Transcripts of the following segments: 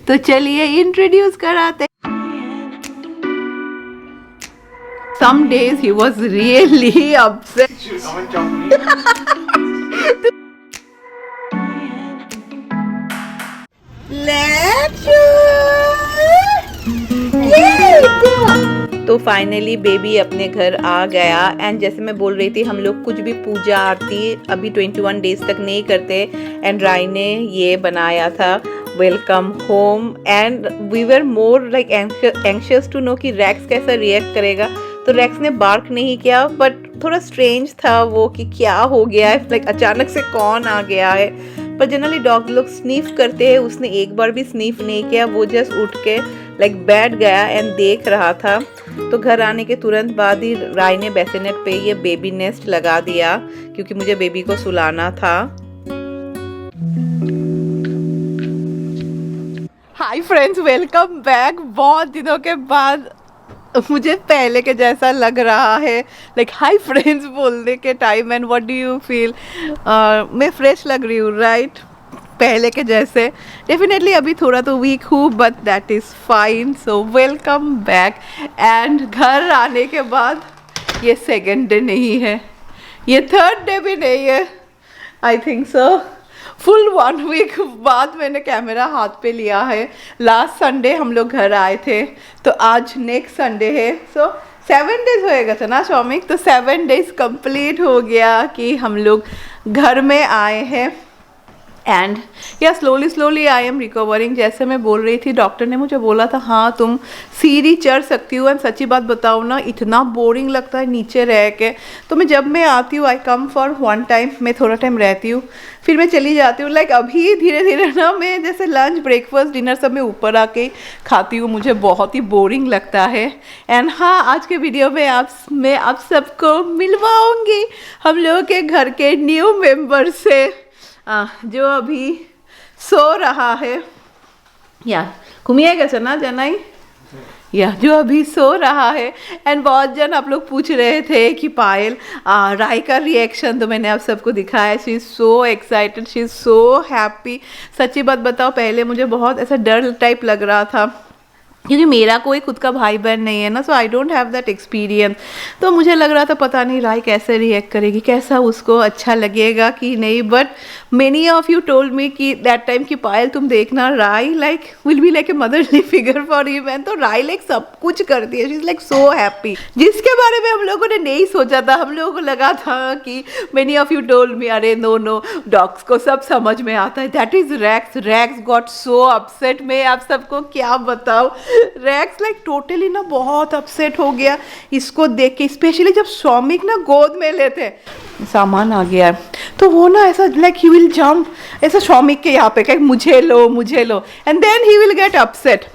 तो चलिए इंट्रोड्यूस कराते। Some days he was really upset. Let's तो फाइनली बेबी अपने घर आ गया। एंड जैसे मैं बोल रही थी, हम लोग कुछ भी पूजा आरती अभी 21 डेज तक नहीं करते। एंड राय ने ये बनाया था welcome home. And we were more like anxious to know कि रैक्स कैसा रिएक्ट करेगा। तो रैक्स ने बार्क नहीं किया, बट थोड़ा स्ट्रेंज था वो कि क्या हो गया है, लाइक अचानक से कौन आ गया है। पर जनरली डॉग लोग स्नीफ करते हैं, उसने एक बार भी स्नीफ नहीं किया, वो जस्ट उठ के लाइक बैठ गया एंड देख रहा था। तो घर आने के तुरंत बाद ही राय ने बेसिनेट पे ये बेबी नेस्ट लगा दिया, क्योंकि मुझे बेबी को सुलाना था। Hi friends, welcome back. बहुत दिनों के बाद मुझे पहले के जैसा लग रहा है, लाइक हाय फ्रेंड्स बोलने के time. And what do you feel? मैं फ्रेश लग रही हूँ राइट? पहले के जैसे। डेफिनेटली अभी थोड़ा तो वीक हूँ, but that is fine. So welcome back. And घर आने के बाद ये सेकेंड डे नहीं है, ये थर्ड डे भी नहीं है, I think so. Full 1 week बाद मैंने कैमरा हाथ पे लिया है। लास्ट संडे हम लोग घर आए थे, तो आज नेक्स्ट संडे है। सो 7 डेज होएगा था ना शौमिक? तो 7 डेज कंप्लीट हो गया कि हम लोग घर में आए हैं। एंड या स्लोली आई एम रिकवरिंग। जैसे मैं बोल रही थी, डॉक्टर ने मुझे बोला था हाँ तुम सीढ़ी चढ़ सकती हो। एंड सच्ची बात बताऊँ ना, इतना बोरिंग लगता है नीचे रह के। तो मैं जब मैं आती हूँ, आई कम फॉर 1 टाइम, मैं थोड़ा टाइम रहती हूँ, फिर मैं चली जाती हूँ। लाइक अभी धीरे धीरे ना मैं जैसे लंच ब्रेकफास्ट डिनर सब मैं ऊपर आके खाती हूँ, मुझे बहुत ही बोरिंग लगता है। एंड हाँ, आज के वीडियो में मैं आप सबको मिलवाऊँगी हम लोगों के घर के न्यू मेम्बर से, जो अभी सो रहा है। या घूमिएगा चना जनाई, या जो अभी सो रहा है। एंड बहुत जन आप लोग पूछ रहे थे कि पायल राय का रिएक्शन, तो मैंने आप सबको दिखाया। She is so excited, she is so happy. सच्ची बात बताओ, पहले मुझे बहुत ऐसा डर टाइप लग रहा था, क्योंकि मेरा कोई खुद का भाई बहन नहीं है ना। So I don't have that experience. तो मुझे लग रहा था पता नहीं राय कैसे रिएक्ट करेगी, कैसा उसको अच्छा लगेगा कि नहीं। But many of you told me कि दैट टाइम कि पायल तुम देखना, Rai like will be like a motherly figure for you. Man तो राय लाइक सब कुछ करती है, she is like so happy, जिसके बारे में हम लोगों ने नहीं सोचा था। हम लोगों को लगा था कि many of you told me अरे नो डॉग्स को सब समझ में आता है। That is Rex got so upset. मैं आप सबको क्या बताऊँ, रैक्स लाइक टोटली ना बहुत अपसेट हो गया इसको देख के। स्पेशली जब शौमिक ना गोद में लेते, सामान आ गया तो वो ना ऐसा लाइक ही विल जंप ऐसा शौमिक के यहाँ पे कि मुझे लो and then he will get upset.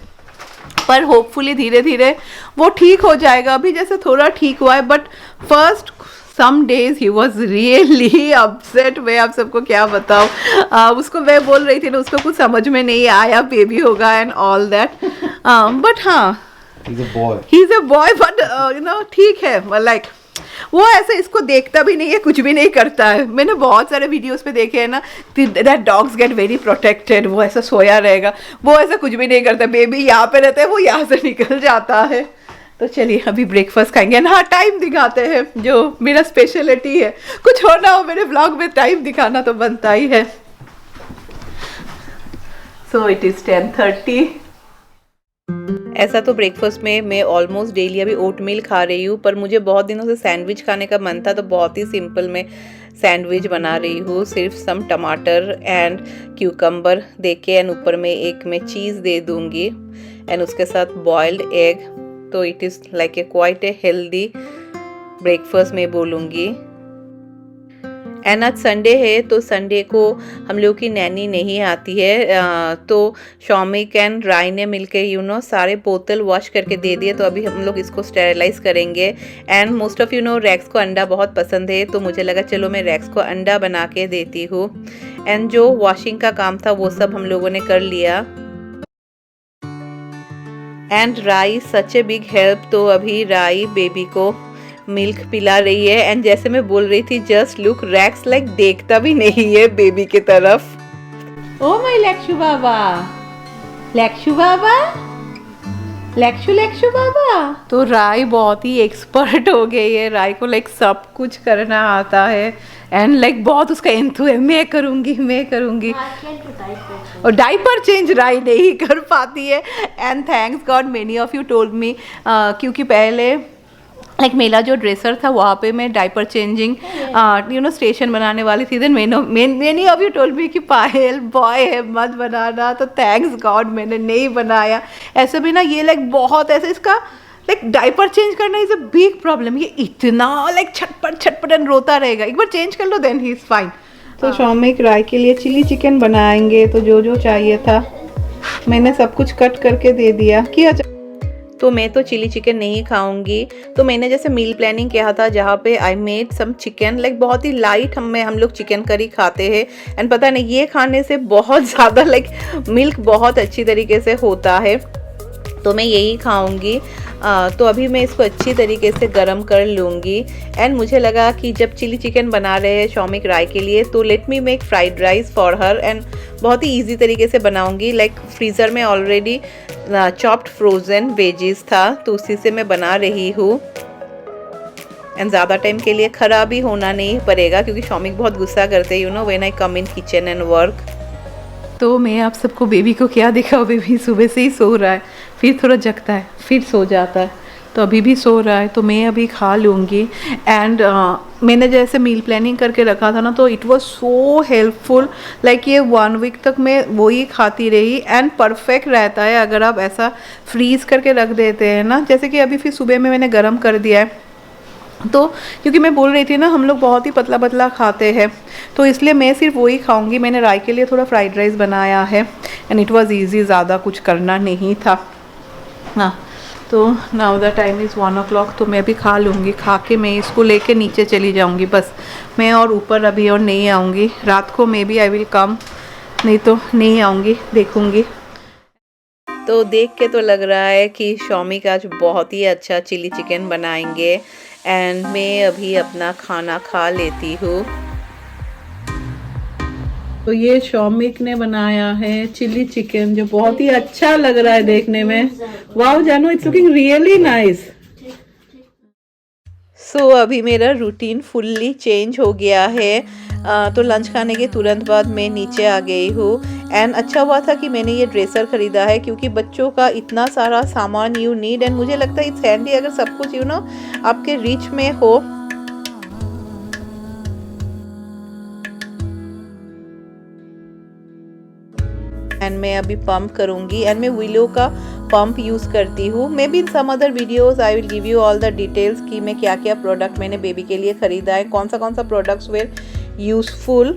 पर होपफुली धीरे धीरे वो ठीक हो जाएगा। अभी जैसे थोड़ा ठीक हुआ है, but first some days he was really upset। मैं आप सबको क्या बताऊँ, उसको मैं बोल रही थी ना, उसको कुछ समझ में नहीं आया, बेबी होगा एंड ऑल दैट। बट हाँ, he is a boy but you know ठीक है। लाइक वो ऐसे इसको देखता भी नहीं है, कुछ भी नहीं करता है। मैंने बहुत सारे वीडियोस पे देखे हैं ना, that dogs get very protected. वो ऐसा सोया रहेगा, वो ऐसा कुछ भी नहीं करता। बेबी यहाँ पे रहता है, वो यहाँ से निकल जाता है। तो चलिए अभी ब्रेकफास्ट खाएंगे। हाँ, टाइम दिखाते हैं, जो मेरा स्पेशलिटी है। कुछ हो ना हो, मेरे व्लॉग में टाइम दिखाना तो बनता ही है। So it is 10:30। ऐसा तो ब्रेकफास्ट में मैं ऑलमोस्ट डेली अभी ओट मिल खा रही हूँ, पर मुझे बहुत दिनों से सैंडविच खाने का मन था, तो बहुत ही सिंपल मैं सैंडविच बना रही हूँ। सिर्फ सम टमाटर एंड क्यूकम्बर दे के, एंड ऊपर में एक मैं चीज़ दे दूँगी, एंड उसके साथ बॉइल्ड एग। तो it is like a quite a healthy breakfast मैं बोलूँगी। एंड आज संडे है, तो संडे को हम लोग की नैनी नहीं आती है। तो शौमिक एंड राय ने मिलकर सारे बोतल वॉश करके दे दिए। तो अभी हम लोग इसको स्टेरिलाइज करेंगे। एंड मोस्ट ऑफ रैक्स को अंडा बहुत पसंद है, तो मुझे लगा चलो मैं रैक्स को अंडा बना के देती हूँ। एंड जो वॉशिंग का काम था वो सब हम लोगों ने कर लिया। एंड राई सच ए बिग हेल्प। तो अभी राई बेबी को मिल्क पिला रही है। एंड जैसे मैं बोल रही थी, जस्ट लुक, रैक्स लाइक देखता भी नहीं है बेबी की तरफ। ओ माय लक्ष्मी बाबा, लेक्शु बाबा, लेक्शु लेक्शु बाबा। तो राय बहुत ही एक्सपर्ट हो गई है, राय को लाइक सब कुछ करना आता है एंड लाइक बहुत उसका इंथु है, मैं करूँगी मैं करूँगी। और डाइपर चेंज राय नहीं कर पाती है and thanks God many of you told मी, क्योंकि पहले लाइक मेरा जो ड्रेसर था वहाँ पे मैं डाइपर चेंजिंग स्टेशन बनाने वाली थी। Then many of you told me कि पायल बॉय है मत बनाना, तो थैंक्स गॉड मैंने नहीं बनाया। ऐसे भी ना ये लाइक बहुत ऐसे इसका लाइक डाइपर चेंज करना इज़ अ बिग प्रॉब्लम, ये इतना लाइक छटपट छटपट रोता रहेगा, एक बार चेंज कर लो देन ही इज़ फाइन। तो शौमिक राय के लिए चिली चिकन बनाएंगे, तो जो जो चाहिए था मैंने सब कुछ कट करके दे दिया। किया तो मैं तो चिली चिकन नहीं खाऊंगी, तो मैंने जैसे मील प्लानिंग किया था जहाँ पे I made some chicken like बहुत ही लाइट हम लोग चिकन करी खाते हैं एंड पता नहीं ये खाने से बहुत ज़्यादा लाइक मिल्क बहुत अच्छी तरीके से होता है, तो मैं यही खाऊंगी। तो अभी मैं इसको अच्छी तरीके से गरम कर लूँगी एंड मुझे लगा कि जब चिली चिकन बना रहे हैं शौमिक राय के लिए तो let me make fried rice for her and बहुत ही इजी तरीके से बनाऊंगी। लाइक फ्रीज़र में ऑलरेडी चॉप्ड फ्रोज़न वेजीज था तो उसी से मैं बना रही हूँ एंड ज़्यादा टाइम के लिए ख़राब ही होना नहीं पड़ेगा, क्योंकि शौमिक बहुत गुस्सा करते हैं when I come in kitchen and work. तो मैं आप सबको बेबी को क्या दिखाऊँ, बेबी सुबह से ही सो रहा है, फिर थोड़ा जगता है, फिर सो जाता है, तो अभी भी सो रहा है, तो मैं अभी खा लूँगी। एंड मैंने जैसे मील प्लानिंग करके रखा था ना, तो it was so helpful, like ये 1 वीक तक मैं वही खाती रही एंड परफेक्ट रहता है अगर आप ऐसा फ्रीज़ करके रख देते हैं ना। जैसे कि अभी फिर सुबह में मैंने गर्म कर दिया है, तो क्योंकि मैं बोल रही थी ना हम लोग बहुत ही पतला पतला खाते हैं, तो इसलिए मैं सिर्फ वही खाऊंगी। मैंने राय के लिए थोड़ा फ्राइड राइस बनाया है एंड इट वाज इजी, ज़्यादा कुछ करना नहीं था। हाँ, तो now the time is 1 o'clock, तो मैं अभी खा लूँगी, खा के मैं इसको लेके नीचे चली जाऊँगी बस। मैं और ऊपर अभी और नहीं आऊँगी, रात को may B I will come, नहीं तो नहीं आऊँगी, देखूँगी। तो देख के तो लग रहा है कि शौमिक आज बहुत ही अच्छा चिली चिकन बनाएंगे एंड मैं अभी अपना खाना खा लेती हूँ। तो ये शौमिक ने बनाया है चिली चिकन, जो बहुत ही अच्छा लग रहा है देखने में। वाओ जानू, इट्स लुकिंग रियली नाइस। सो अभी मेरा रूटीन फुल्ली चेंज हो गया है। तो लंच खाने के तुरंत बाद मैं नीचे आ गई हूँ एंड अच्छा हुआ था कि मैंने ये ड्रेसर ख़रीदा है, क्योंकि बच्चों का इतना सारा सामान यू नीड एंड मुझे लगता है इट्स हैंडी अगर सब कुछ आपके रीच में हो। एंड मैं अभी पंप करूँगी एंड मैं विलो का पंप यूज़ करती हूँ। Maybe in some other videos I will give you all the details कि मैं क्या क्या प्रोडक्ट मैंने बेबी के लिए ख़रीदा है, कौन सा प्रोडक्ट्स वेर यूज़फुल।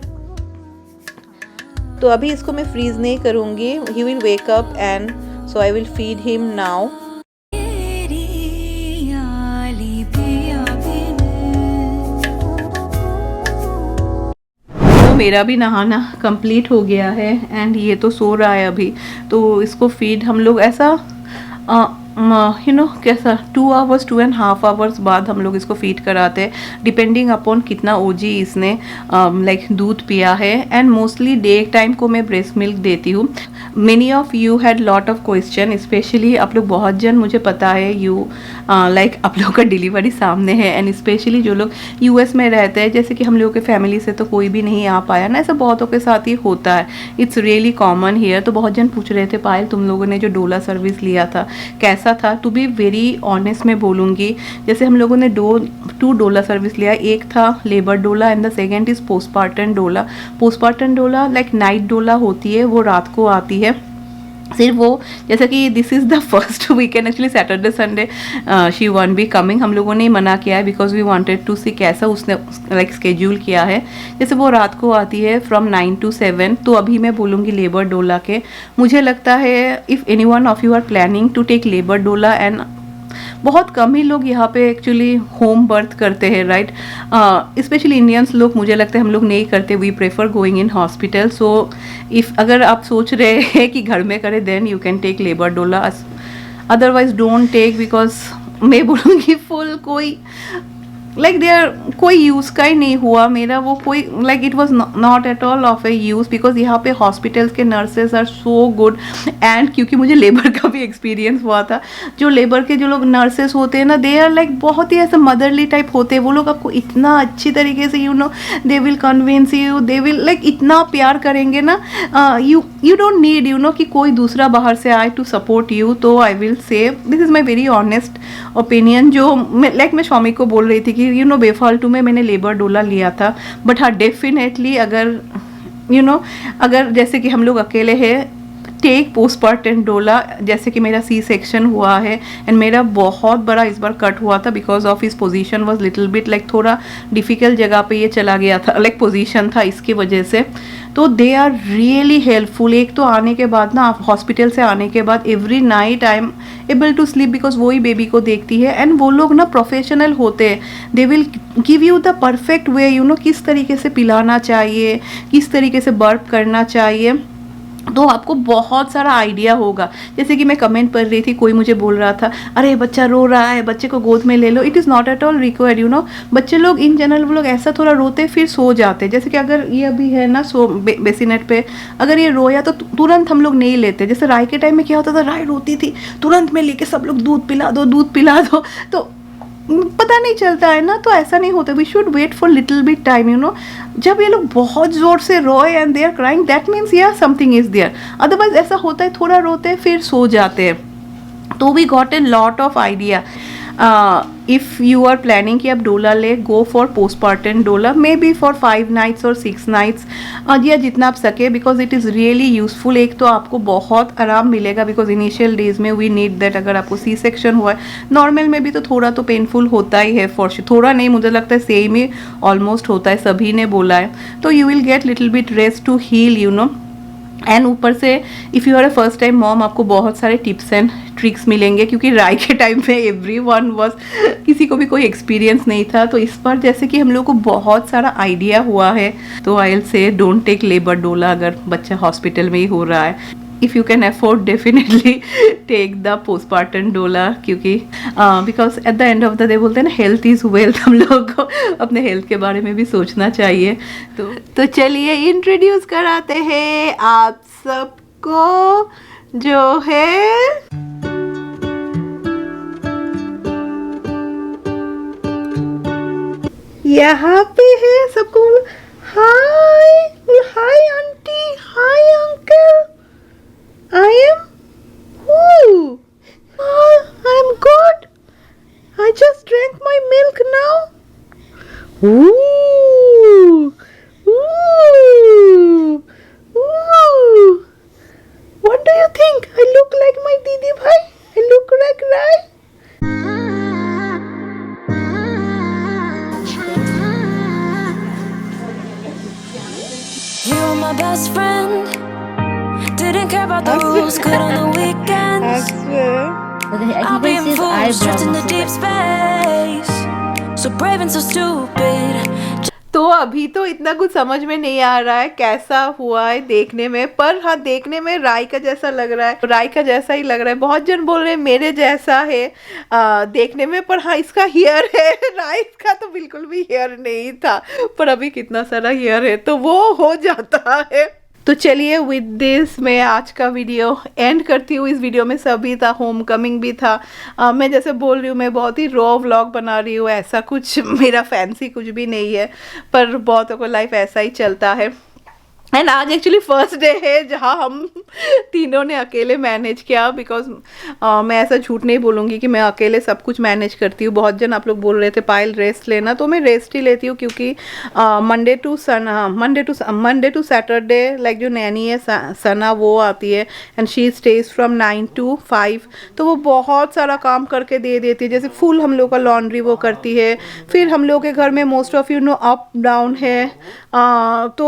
तो अभी इसको मैं फ्रीज़ नहीं करूँगी, he will wake up and so I will feed him now. मेरा भी नहाना कंप्लीट हो गया है एंड ये तो सो रहा है अभी, तो इसको फीड हम लोग ऐसा कैसा 2.5 आवर्स बाद हम लोग इसको फीड कराते हैं, डिपेंडिंग अपॉन कितना ओजी इसने लाइक दूध पिया है। एंड मोस्टली डे टाइम को मैं ब्रेस्ट मिल्क देती हूँ। Many of you had lot of question, specially आप लोग बहुत जन, मुझे पता है यू लाइक आप लोग का डिलीवरी सामने है एंड स्पेशली जो लोग यूएस में रहते हैं, जैसे कि हम लोगों के फैमिली से तो कोई भी नहीं आ पाया ना, ऐसा बहुतों के साथ ही होता है, इट्स रियली कॉमन हियर। तो बहुत जन पूछ रहे थे पायल तुम लोगों ने जो डोला सर्विस लिया था कैसा था। टू बी वेरी ऑनेस्ट मैं बोलूँगी, जैसे हम लोगों ने 2 डोला सर्विस लिया, एक था labour doula and the second is postpartum डोला। पोस्टपार्टम डोला लाइक नाइट डोला होती है, वो रात को आती है सिर्फ वो, जैसा कि this is the first weekend, actually Saturday Sunday she want be coming, हम लोगों ने मना किया है बिकॉज वी वांटेड टू सी कैसा उसने लाइक स्केड्यूल किया है। जैसे वो रात को आती है फ्रॉम 9 to 7, तो अभी मैं बोलूँगी लेबर डोला के। मुझे लगता है if any one of you are planning to take labour doula, and बहुत कम ही लोग यहाँ पे एक्चुअली होम बर्थ करते हैं, राइट, स्पेशली इंडियंस लोग, मुझे लगता है हम लोग नहीं करते, we prefer going in hospital. So if अगर आप सोच रहे हैं कि घर में करें then you can take labour doula, otherwise don't take, because मैं बोलूँगी फुल कोई लाइक देयर कोई यूज़ का ही नहीं हुआ मेरा वो, कोई like it was not at all of a use, because यहाँ पे हॉस्पिटल्स के nurses are so good. And क्योंकि मुझे लेबर का भी एक्सपीरियंस हुआ था, जो लेबर के जो लोग नर्सेस होते हैं ना, दे आर लाइक बहुत ही ऐसे मदरली टाइप होते हैं वो लोग। आपको इतना अच्छी तरीके से they will convince you, they will like इतना प्यार करेंगे ना, यू डोंट नीड कि कोई दूसरा बाहर से आए टू सपोर्ट यू। तो I will say this is my very honest opinion. जो लाइक मैं स्वामी को बोल रही थी कि बेफालतू में मैंने लेबर डोला लिया था, बट हाँ डेफिनेटली अगर अगर जैसे कि हम लोग अकेले हैं, टेक पोस्टपार्टम डोला। जैसे कि मेरा सी सेक्शन हुआ है एंड मेरा बहुत बड़ा इस बार कट हुआ था because of his position was little bit like थोड़ा डिफ़िकल्ट जगह पे ये चला गया था, लाइक पोजीशन था इसकी वजह से। तो दे आर रियली हेल्पफुल। एक तो आने के बाद ना, आप हॉस्पिटल से आने के बाद every night I am able to sleep because वही बेबी को देखती है एंड वो लोग ना प्रोफेशनल होते हैं। They will give you the perfect way, किस तरीके से पिलाना चाहिए, किस तरीके से बर्प करना चाहिए, तो आपको बहुत सारा आइडिया होगा। जैसे कि मैं कमेंट पढ़ रही थी, कोई मुझे बोल रहा था अरे बच्चा रो रहा है, बच्चे को गोद में ले लो। It is not at all required. बच्चे लोग इन जनरल वो लोग ऐसा थोड़ा रोते फिर सो जाते। जैसे कि अगर ये अभी है ना बेसिनेट पे, अगर ये रोया तो तुरंत हम लोग नहीं लेते। जैसे राय के टाइम में क्या होता था, राय रोती थी तुरंत में लेके सब लोग दूध पिला दो दूध पिला दो, तो पता नहीं चलता है ना। तो ऐसा नहीं होता, we should wait for little bit time. जब ये लोग बहुत ज़ोर से रोए and they are crying, that means या समथिंग इज़ देयर। अदरवाइज ऐसा होता है थोड़ा रोते हैं फिर सो जाते हैं। तो we got a lot of idea. If you are planning कि आप डोला ले, गो फॉर पोस्टपार्टम डोला, मे बी फॉर 5 नाइट्स और 6 नाइट्स, या जितना आप सके, because it is really useful. एक तो आपको बहुत आराम मिलेगा बिकॉज इनिशियल डेज में वी नीड दैट। अगर आपको सी सेक्शन हुआ है, नॉर्मल में भी तो थोड़ा तो पेनफुल होता ही है फॉर श्योर, थोड़ा नहीं मुझे लगता है सेम ही ऑलमोस्ट होता है, सभी ने बोला है। तो you will get little bit rest to heal and ऊपर से if you are a first time mom, आपको बहुत सारे टिप्स एंड ट्रिक्स मिलेंगे, क्योंकि राय के टाइम में एवरीवन वाज, किसी को भी कोई एक्सपीरियंस नहीं था। तो इस बार जैसे कि हम लोग को बहुत सारा आइडिया हुआ है, तो I will say don't take labour doula अगर बच्चा हॉस्पिटल में ही हो रहा है। If you can afford definitely take the postpartum doula, क्योंकि because at the end of the day बोलते हैं ना, हेल्थ इज़ वेल्थ। हम लोग को अपने हेल्थ के बारे में भी सोचना चाहिए। तो चलिए इंट्रोड्यूस कराते हैं आप सबको, जो है यहाँ पे है। सबको hi hi aunty, hi uncle. I am who? I am good. I just drank my milk now. Ooh, ooh, ooh. What do you think? I look like my Didi bhai? I look like Rai? You're my best friend. Didn't care about the rules, good on the weekends. I'll be in full, stripped in the deep space. So brave and so stupid. तो अभी तो इतना कुछ समझ में नहीं आ रहा है कैसा हुआ है देखने में, पर हाँ देखने में राय का जैसा लग रहा है, राय का जैसा ही लग रहा है। बहुत जन बोल रहे हैं मेरे जैसा है देखने में, पर हाँ इसका हेयर है, राय का तो बिल्कुल भी हेयर नहीं था, पर अभी कितना सारा हेयर है तो वो हो जाता है। तो चलिए विद दिस मैं आज का वीडियो एंड करती हूँ। इस वीडियो में सभी था, होम कमिंग भी था। मैं जैसे बोल रही हूँ, मैं बहुत ही रॉ व्लॉग बना रही हूँ, ऐसा कुछ मेरा फैंसी कुछ भी नहीं है, पर बहुतों को लाइफ ऐसा ही चलता है। एंड आज एक्चुअली फर्स्ट डे है जहाँ हम तीनों ने अकेले मैनेज किया, बिकॉज मैं ऐसा झूठ नहीं बोलूँगी कि मैं अकेले सब कुछ मैनेज करती हूँ। बहुत जन आप लोग बोल रहे थे पायल रेस्ट लेना, तो मैं रेस्ट ही लेती हूँ, क्योंकि मंडे टू सैटरडे लाइक जो नैनी है सना वो आती है and she stage from 9 to 5, तो वो बहुत सारा काम करके दे देती है। जैसे फुल हम लोग का लॉन्ड्री वो करती है, फिर हम लोग के घर में मोस्ट ऑफ अप डाउन है, तो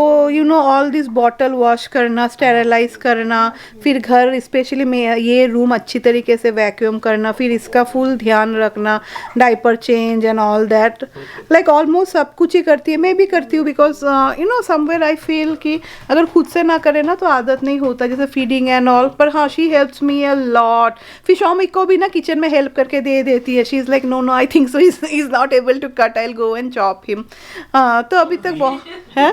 all all this bottle wash करना, स्टेरलाइज करना, फिर घर स्पेशली मैं ये रूम अच्छी तरीके से वैक्यूम करना, फिर इसका फुल ध्यान रखना, diaper change and all that, like almost सब कुछ ही करती है। मैं भी करती हूँ because you know somewhere I feel कि अगर खुद से ना करे ना तो आदत नहीं होता, जैसे फीडिंग एंड ऑल। पर हाँ, she helps me a lot. फिर शौमिक को भी ना किचन में हेल्प करके दे देती है। She is like no no I think so is not able to cut, I will go and chop him. हाँ, तो अभी तक बहुत है।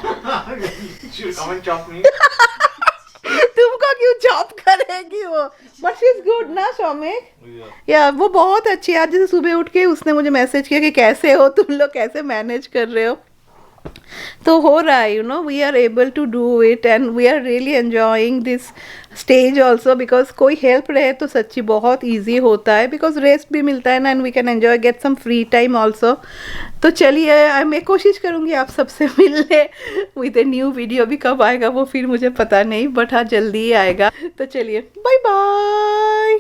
तुमको क्यों चॉप करेगी वो, बट शी इज गुड ना शौमिक। या वो बहुत अच्छी है। आज जैसे सुबह उठ के उसने मुझे मैसेज किया कि कैसे हो तुम लोग, कैसे मैनेज कर रहे हो। तो हो रहा है, you know, we are able to do it and we are really enjoying this stage also, because कोई हेल्प रहे तो सच्ची बहुत ईजी होता है, बिकॉज रेस्ट भी मिलता है ना, and we can enjoy, get some free time also. तो चलिए, मैं कोशिश करूँगी आप सबसे मिलने विद ए न्यू वीडियो। अभी कब आएगा वो फिर मुझे पता नहीं, बट हाँ जल्दी ही आएगा। तो चलिए, बाय बाय।